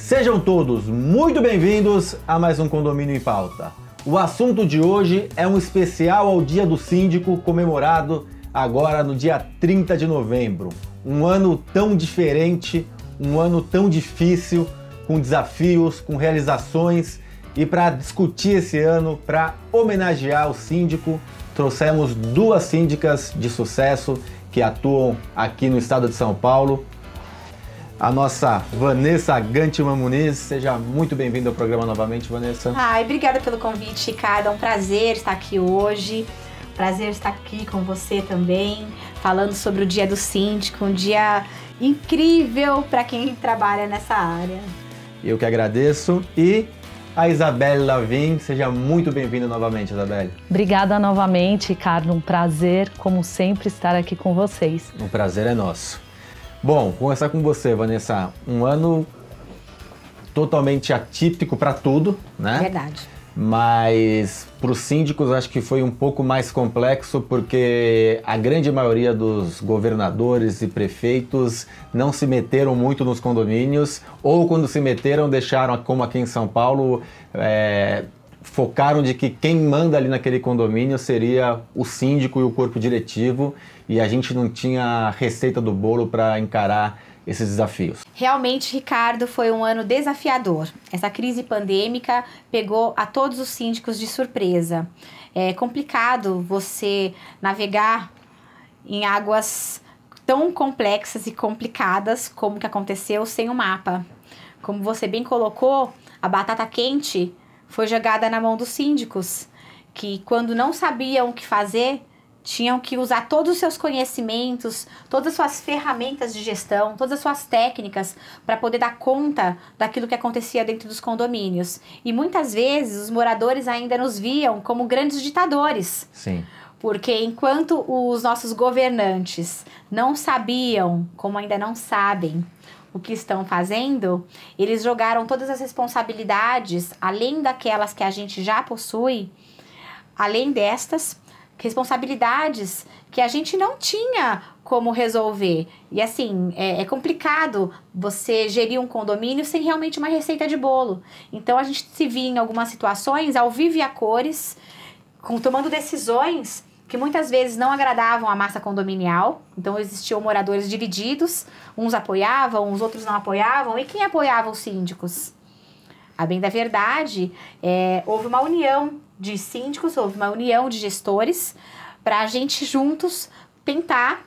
Sejam todos muito bem-vindos a mais um Condomínio em Pauta. O assunto de hoje é um especial ao Dia do Síndico, comemorado agora no dia 30 de novembro. Um ano tão diferente, um ano tão difícil, com desafios, com realizações. E para discutir esse ano, para homenagear o síndico, trouxemos duas síndicas de sucesso que atuam aqui no estado de São Paulo. A nossa Vanessa Gantiman Muniz, seja muito bem-vinda ao programa novamente, Vanessa. Obrigada pelo convite, Ricardo. É um prazer estar aqui hoje. Prazer estar aqui com você também, falando sobre o Dia do Síndico, um dia incrível para quem trabalha nessa área. Eu que agradeço. E a Isabelle Lavin, seja muito bem-vinda novamente, Isabelle. Obrigada novamente, Ricardo. Um prazer, como sempre, estar aqui com vocês. O prazer é nosso. Bom, vou começar com você, Vanessa. Um ano totalmente atípico para tudo, né? Verdade. Mas para os síndicos acho que foi um pouco mais complexo porque a grande maioria dos governadores e prefeitos não se meteram muito nos condomínios ou quando se meteram deixaram, como aqui em São Paulo, focaram de que quem manda ali naquele condomínio seria o síndico e o corpo diretivo e a gente não tinha receita do bolo para encarar esses desafios. Realmente, Ricardo, foi um ano desafiador. Essa crise pandêmica pegou a todos os síndicos de surpresa. É complicado você navegar em águas tão complexas e complicadas como que aconteceu sem o mapa. Como você bem colocou, a batata quente foi jogada na mão dos síndicos, que quando não sabiam o que fazer, tinham que usar todos os seus conhecimentos, todas as suas ferramentas de gestão, todas as suas técnicas para poder dar conta daquilo que acontecia dentro dos condomínios. E muitas vezes os moradores ainda nos viam como grandes ditadores. Sim. Porque enquanto os nossos governantes não sabiam, como ainda não sabem, o que estão fazendo, eles jogaram todas as responsabilidades, além daquelas que a gente já possui, além destas, responsabilidades que a gente não tinha como resolver. E assim, é complicado você gerir um condomínio sem realmente uma receita de bolo. Então a gente se via em algumas situações, ao vivo e a cores, tomando decisões que muitas vezes não agradavam a massa condominial. Então existiam moradores divididos, uns apoiavam, os outros não apoiavam. E quem apoiava os síndicos? A bem da verdade, houve uma união de síndicos, houve uma união de gestores para a gente juntos tentar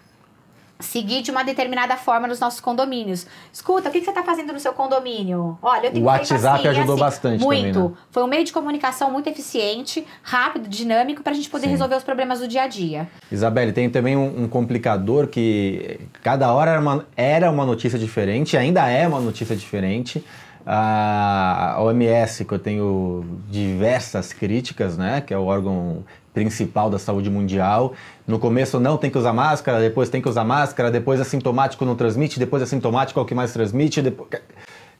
seguir de uma determinada forma nos nossos condomínios. Escuta, o que você está fazendo no seu condomínio? Olha, eu tenho o WhatsApp ajudou assim, bastante muito. Também, né? Foi um meio de comunicação muito eficiente, rápido, dinâmico, para a gente poder resolver os problemas do dia a dia. Isabelle, tem também um complicador que cada hora era uma notícia diferente, ainda é uma notícia diferente. A OMS, que eu tenho diversas críticas, né, que é o órgão principal da saúde mundial. No começo não tem que usar máscara, depois tem que usar máscara, depois assintomático não transmite, depois assintomático é o que mais transmite, depois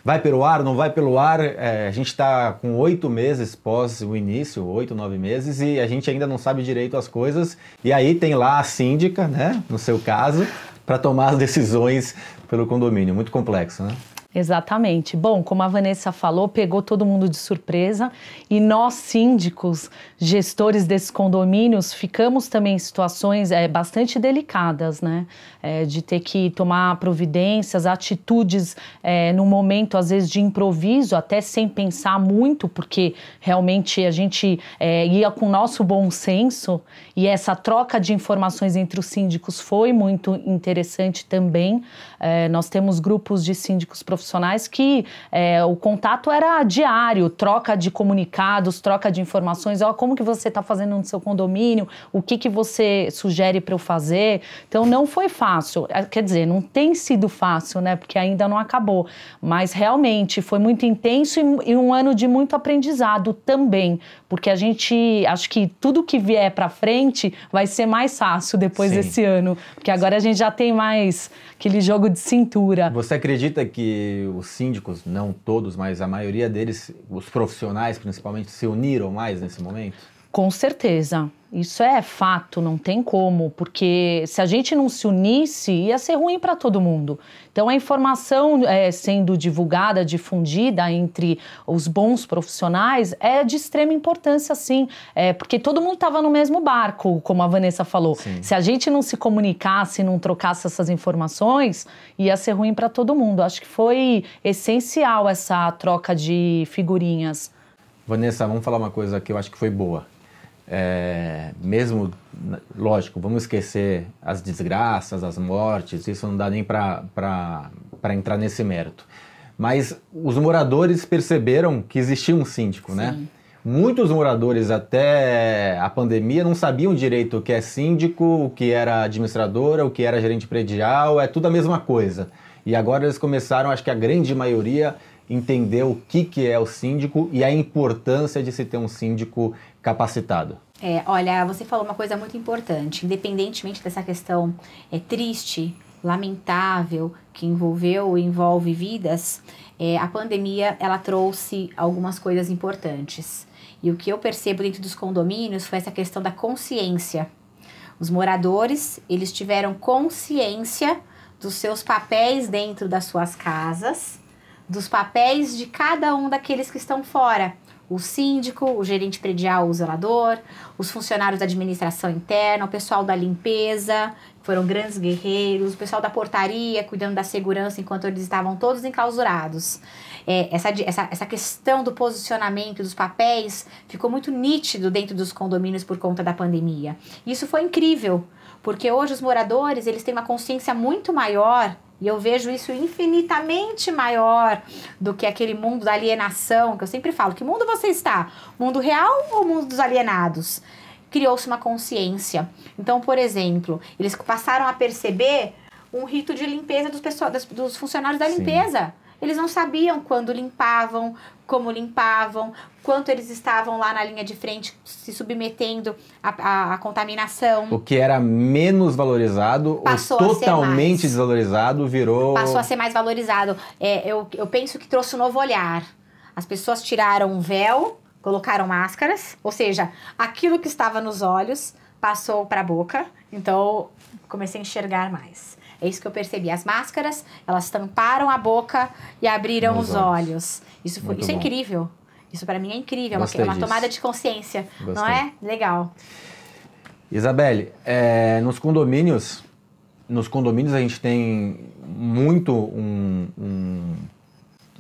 vai pelo ar, não vai pelo ar. A gente está com 8 meses pós o início, 8, 9 meses, e a gente ainda não sabe direito as coisas. E aí tem lá a síndica, né, no seu caso, para tomar as decisões pelo condomínio. Muito complexo, né? Exatamente. Bom, como a Vanessa falou, pegou todo mundo de surpresa e nós, síndicos, gestores desses condomínios, ficamos também em situações bastante delicadas, né? De ter que tomar providências, atitudes num momento, às vezes, de improviso, até sem pensar muito, porque realmente a gente ia com o nosso bom senso e essa troca de informações entre os síndicos foi muito interessante também. Nós temos grupos de síndicos profissionais que o contato era diário, troca de comunicados, troca de informações, como que você está fazendo no seu condomínio, o que você sugere para eu fazer. Então não foi fácil, quer dizer, não tem sido fácil, né, porque ainda não acabou, mas realmente foi muito intenso e um ano de muito aprendizado também, porque a gente, acho que tudo que vier para frente vai ser mais fácil depois desse ano, porque agora a gente já tem mais aquele jogo de cintura. Você acredita que os síndicos, não todos, mas a maioria deles, os profissionais principalmente, se uniram mais nesse momento? Com certeza. Isso é fato, não tem como, porque se a gente não se unisse, ia ser ruim para todo mundo. Então, a informação sendo divulgada, difundida entre os bons profissionais é de extrema importância, sim, porque todo mundo estava no mesmo barco, como a Vanessa falou. Sim. Se a gente não se comunicasse, não trocasse essas informações, ia ser ruim para todo mundo. Acho que foi essencial essa troca de figurinhas. Vanessa, vamos falar uma coisa que eu acho que foi boa. Mesmo, lógico, vamos esquecer as desgraças, as mortes, isso não dá nem para entrar nesse mérito. Mas os moradores perceberam que existia um síndico, né? Muitos moradores até a pandemia não sabiam direito o que é síndico, o que era administradora, o que era gerente predial, é tudo a mesma coisa. E agora eles começaram, acho que a grande maioria entendeu o que é o síndico e a importância de se ter um síndico capacitado. Olha, você falou uma coisa muito importante, independentemente dessa questão triste, lamentável, que envolve vidas, a pandemia, ela trouxe algumas coisas importantes. E o que eu percebo dentro dos condomínios foi essa questão da consciência. Os moradores, eles tiveram consciência dos seus papéis dentro das suas casas, dos papéis de cada um daqueles que estão fora. O síndico, o gerente predial, o zelador, os funcionários da administração interna, o pessoal da limpeza, foram grandes guerreiros, o pessoal da portaria, cuidando da segurança enquanto eles estavam todos enclausurados. Essa questão do posicionamento dos papéis ficou muito nítido dentro dos condomínios por conta da pandemia. Isso foi incrível, porque hoje os moradores, eles têm uma consciência muito maior. E eu vejo isso infinitamente maior do que aquele mundo da alienação, que eu sempre falo, que mundo você está? Mundo real ou mundo dos alienados? Criou-se uma consciência. Então, por exemplo, eles passaram a perceber um rito de limpeza dos funcionários da limpeza. Eles não sabiam quando limpavam, como limpavam, quanto eles estavam lá na linha de frente se submetendo à contaminação. O que era menos valorizado ou totalmente desvalorizado virou... Passou a ser mais valorizado. Eu penso que trouxe um novo olhar. As pessoas tiraram o véu, colocaram máscaras, ou seja, aquilo que estava nos olhos passou para a boca, então comecei a enxergar mais. É isso que eu percebi. As máscaras, elas tamparam a boca e abriram os olhos. Isso é incrível. Isso para mim é incrível. É uma tomada de consciência. Gostei. Não é? Legal. Isabelle, nos condomínios a gente tem muito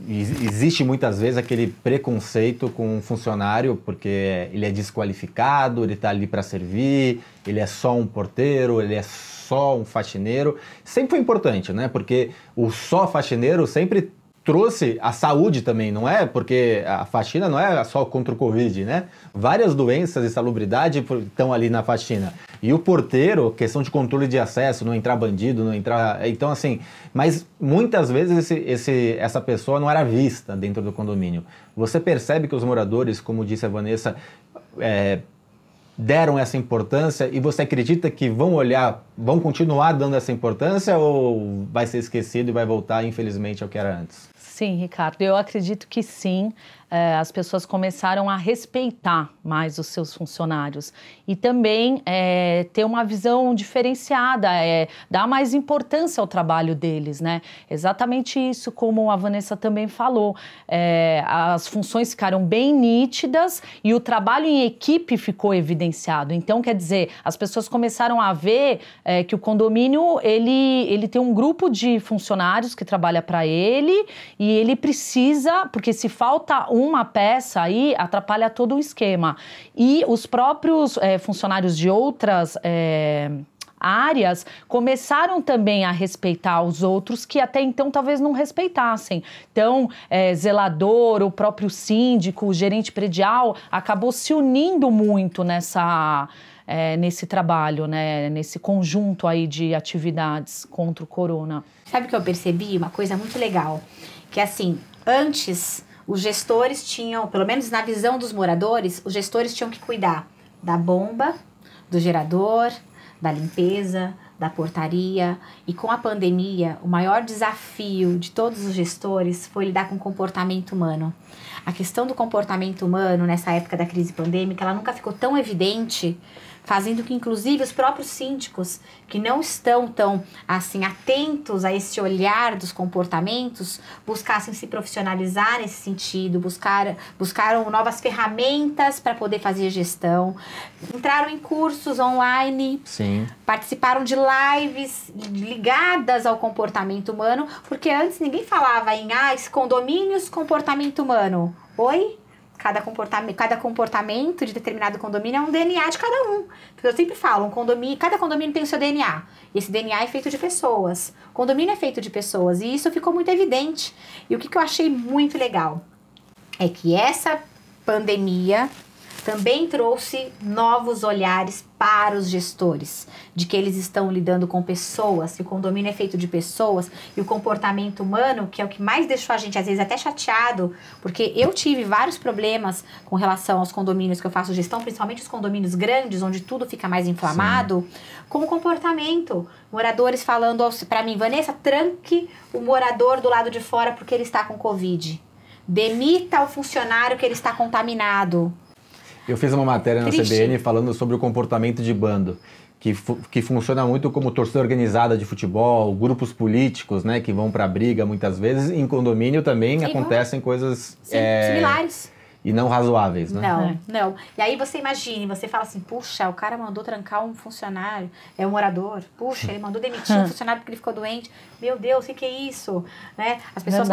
existe muitas vezes aquele preconceito com um funcionário porque ele é desqualificado, ele está ali para servir, ele é só um porteiro, ele é só um faxineiro. Sempre foi importante, né? Porque o só faxineiro sempre trouxe a saúde também, não é? Porque a faxina não é só contra o Covid, né? Várias doenças e salubridade estão ali na faxina. E o porteiro, questão de controle de acesso, não entrar bandido, não entrar... Então, assim, mas muitas vezes essa pessoa não era vista dentro do condomínio. Você percebe que os moradores, como disse a Vanessa, deram essa importância e você acredita que vão continuar dando essa importância ou vai ser esquecido e vai voltar, infelizmente, ao que era antes? Sim, Ricardo, eu acredito que sim. As pessoas começaram a respeitar mais os seus funcionários e também ter uma visão diferenciada, dar mais importância ao trabalho deles, né? Exatamente isso, como a Vanessa também falou. As funções ficaram bem nítidas e o trabalho em equipe ficou evidenciado. Então, quer dizer, as pessoas começaram a ver que o condomínio, ele tem um grupo de funcionários que trabalha para ele e ele precisa, porque se falta uma peça aí, atrapalha todo o esquema. E os próprios funcionários de outras áreas começaram também a respeitar os outros que até então talvez não respeitassem. Então, zelador, o próprio síndico, o gerente predial, acabou se unindo muito nesse trabalho, né? Nesse conjunto aí de atividades contra o corona. Sabe o que eu percebi? Uma coisa muito legal. Que assim, antes os gestores tinham, pelo menos na visão dos moradores, os gestores tinham que cuidar da bomba, do gerador, da limpeza, da portaria. E com a pandemia, o maior desafio de todos os gestores foi lidar com o comportamento humano. A questão do comportamento humano nessa época da crise pandêmica, ela nunca ficou tão evidente, fazendo que inclusive os próprios síndicos, que não estão tão assim atentos a esse olhar dos comportamentos, buscassem se profissionalizar nesse sentido, buscaram novas ferramentas para poder fazer gestão, entraram em cursos online, Sim. participaram de lives ligadas ao comportamento humano, porque antes ninguém falava em condomínios, comportamento humano. Oi? Cada comportamento de determinado condomínio é um DNA de cada um. Eu sempre falo, cada condomínio tem o seu DNA. E esse DNA é feito de pessoas. O condomínio é feito de pessoas. E isso ficou muito evidente. E o que eu achei muito legal é que essa pandemia também trouxe novos olhares para os gestores, de que eles estão lidando com pessoas, que o condomínio é feito de pessoas, e o comportamento humano, que é o que mais deixou a gente, às vezes, até chateado, porque eu tive vários problemas com relação aos condomínios que eu faço gestão, principalmente os condomínios grandes, onde tudo fica mais inflamado, com o comportamento. Moradores falando para mim, Vanessa, tranque o morador do lado de fora porque ele está com Covid. Demita o funcionário que ele está contaminado. Eu fiz uma matéria na CBN falando sobre o comportamento de bando, que funciona muito como torcida organizada de futebol, grupos políticos, né, que vão para briga muitas vezes. Em condomínio também acontecem coisas similares. E não razoáveis, né? Não. E aí você imagine, você fala assim, puxa, o cara mandou trancar um funcionário, um morador, puxa, ele mandou demitir um funcionário porque ele ficou doente. Meu Deus, o que é isso? Né? As pessoas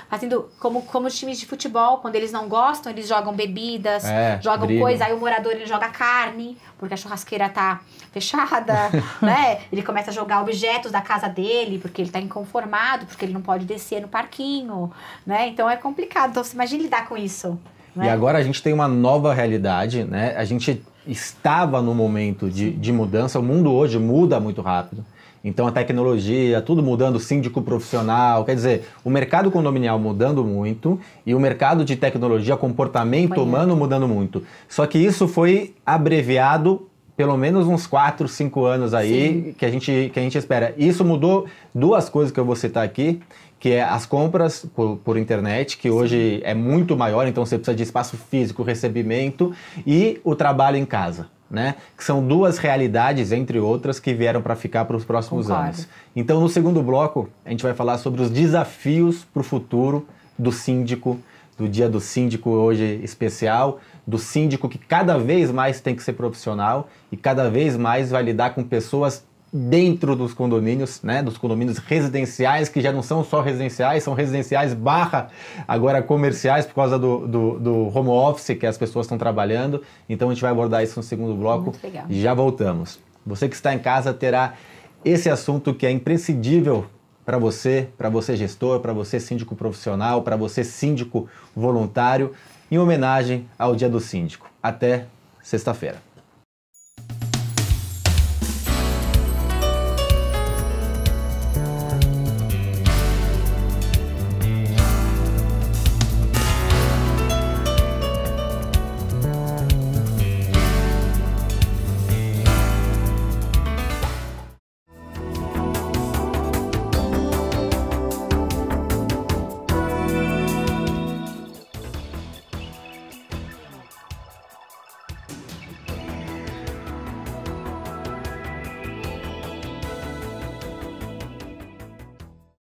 fazendo como os times de futebol, quando eles não gostam, eles jogam bebidas, jogam coisa, aí o morador ele joga carne, porque a churrasqueira tá fechada, né? Ele começa a jogar objetos da casa dele, porque ele tá inconformado, porque ele não pode descer no parquinho, né? Então é complicado. Então você imagina lidar com isso. E agora a gente tem uma nova realidade, né? A gente estava no momento de mudança, o mundo hoje muda muito rápido. Então a tecnologia, tudo mudando, síndico profissional, quer dizer, o mercado condominial mudando muito e o mercado de tecnologia, comportamento humano mudando muito. Só que isso foi abreviado pelo menos uns 4, 5 anos aí que a gente espera. Isso mudou duas coisas que eu vou citar aqui, que é as compras por internet, que hoje é muito maior, então você precisa de espaço físico, recebimento, e o trabalho em casa, né? Que são duas realidades, entre outras, que vieram para ficar para os próximos anos. Então, no segundo bloco, a gente vai falar sobre os desafios para o futuro do síndico, do Dia do Síndico hoje especial, do síndico que cada vez mais tem que ser profissional e cada vez mais vai lidar com pessoas dentro dos condomínios, né, dos condomínios residenciais, que já não são só residenciais, são residenciais / agora comerciais, por causa do home office que as pessoas estão trabalhando. Então a gente vai abordar isso no segundo bloco. Muito legal. E já voltamos. Você que está em casa terá esse assunto que é imprescindível para você gestor, para você síndico profissional, para você síndico voluntário, em homenagem ao Dia do Síndico. Até sexta-feira.